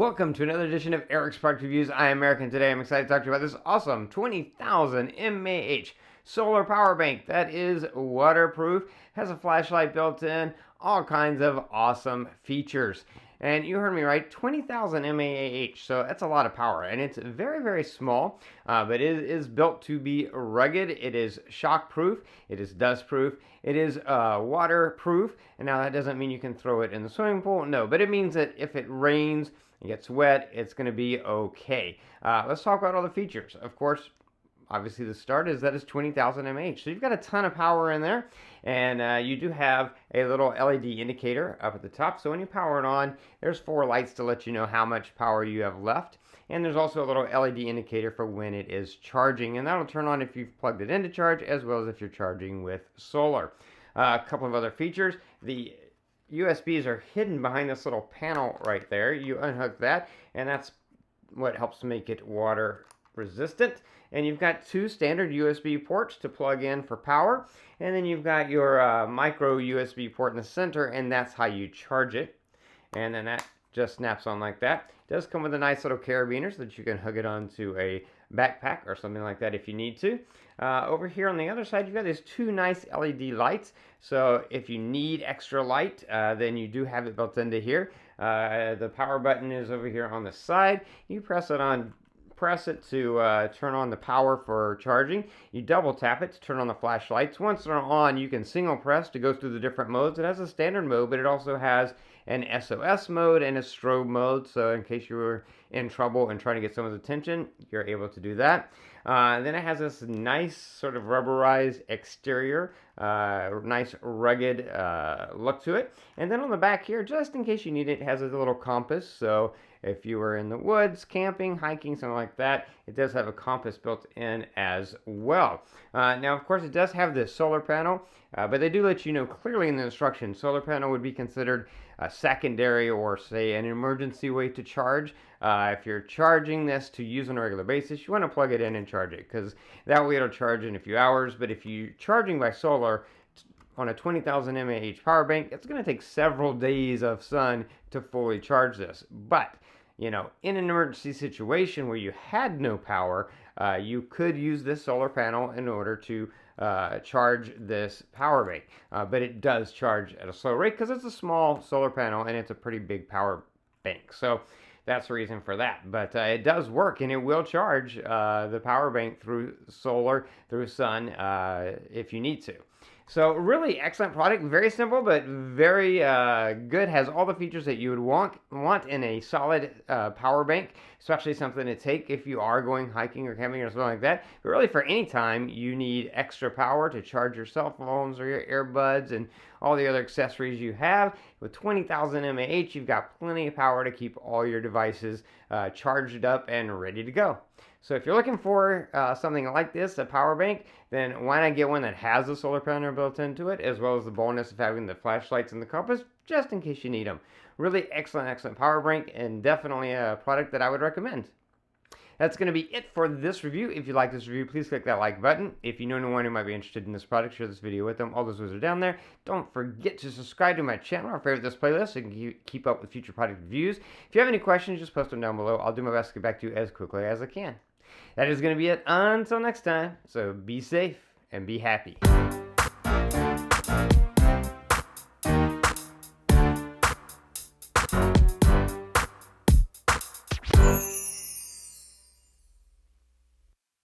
Welcome to another edition of Eric's Product Reviews. I am Eric, and today I'm excited to talk to you about this awesome 20,000 mAh solar power bank that is waterproof, has a flashlight built in, all kinds of awesome features. And you heard me right, 20,000 mAh, so that's a lot of power. And it's very, very small, but it is built to be rugged. It is shockproof, it is dustproof, it is waterproof. And now that doesn't mean you can throw it in the swimming pool, no, but it means that if it rains, it gets wet, it's going to be okay. Let's talk about all the features. Of course, obviously the start is that it's 20,000 mAh. So you've got a ton of power in there, and you do have a little LED indicator up at the top. So when you power it on, there's 4 lights to let you know how much power you have left. And there's also a little LED indicator for when it is charging, and that'll turn on if you've plugged it in to charge, as well as if you're charging with solar. A couple of other features. The USBs are hidden behind this little panel right there. You unhook that, and that's what helps make it water resistant. And you've got 2 standard USB ports to plug in for power, and then you've got your micro USB port in the center, and that's how you charge it. And then that just snaps on like that. It does come with a nice little carabiner so that you can hook it onto a backpack or something like that if you need to. Over here on the other side, you've got these 2 nice LED lights. So if you need extra light, then you do have it built into here. The power button is over here on the side. You press it to turn on the power for charging. You double tap it to turn on the flashlights. Once they're on, you can single press to go through the different modes. It has a standard mode, but it also has an SOS mode and a strobe mode, so in case you were in trouble and trying to get someone's attention, you're able to do that. Then it has this nice sort of rubberized exterior, nice rugged look to it. And then on the back here, just in case you need it, it has a little compass. So if you were in the woods, camping, hiking, something like that, it does have a compass built in as well. Now, of course, it does have this solar panel, but they do let you know clearly in the instructions, solar panel would be considered a secondary or, say, an emergency way to charge. If you're charging this to use on a regular basis, you want to plug it in and charge it, because that way it'll charge in a few hours. But if you're charging by solar on a 20,000 mAh power bank, it's going to take several days of sun to fully charge this. But you know, in an emergency situation where you had no power, you could use this solar panel in order to charge this power bank. But it does charge at a slow rate because it's a small solar panel and it's a pretty big power bank. So that's the reason for that. But it does work, and it will charge the power bank through solar, through sun, if you need to. So really excellent product, very simple but very good. Has all the features that you would want in a solid power bank, especially something to take if you are going hiking or camping or something like that. But really for any time you need extra power to charge your cell phones or your earbuds and all the other accessories you have. With 20,000 mAh, you've got plenty of power to keep all your devices charged up and ready to go. So if you're looking for something like this, a power bank, then why not get one that has a solar panel built into it, as well as the bonus of having the flashlights and the compass, just in case you need them. Really excellent power bank, and definitely a product that I would recommend. That's going to be it for this review. If you like this review, please click that like button. If you know anyone who might be interested in this product, share this video with them. All those are down there. Don't forget to subscribe to my channel or favorite this playlist so you can keep up with future product reviews. If you have any questions, just post them down below. I'll do my best to get back to you as quickly as I can. That is going to be it until next time. So be safe and be happy.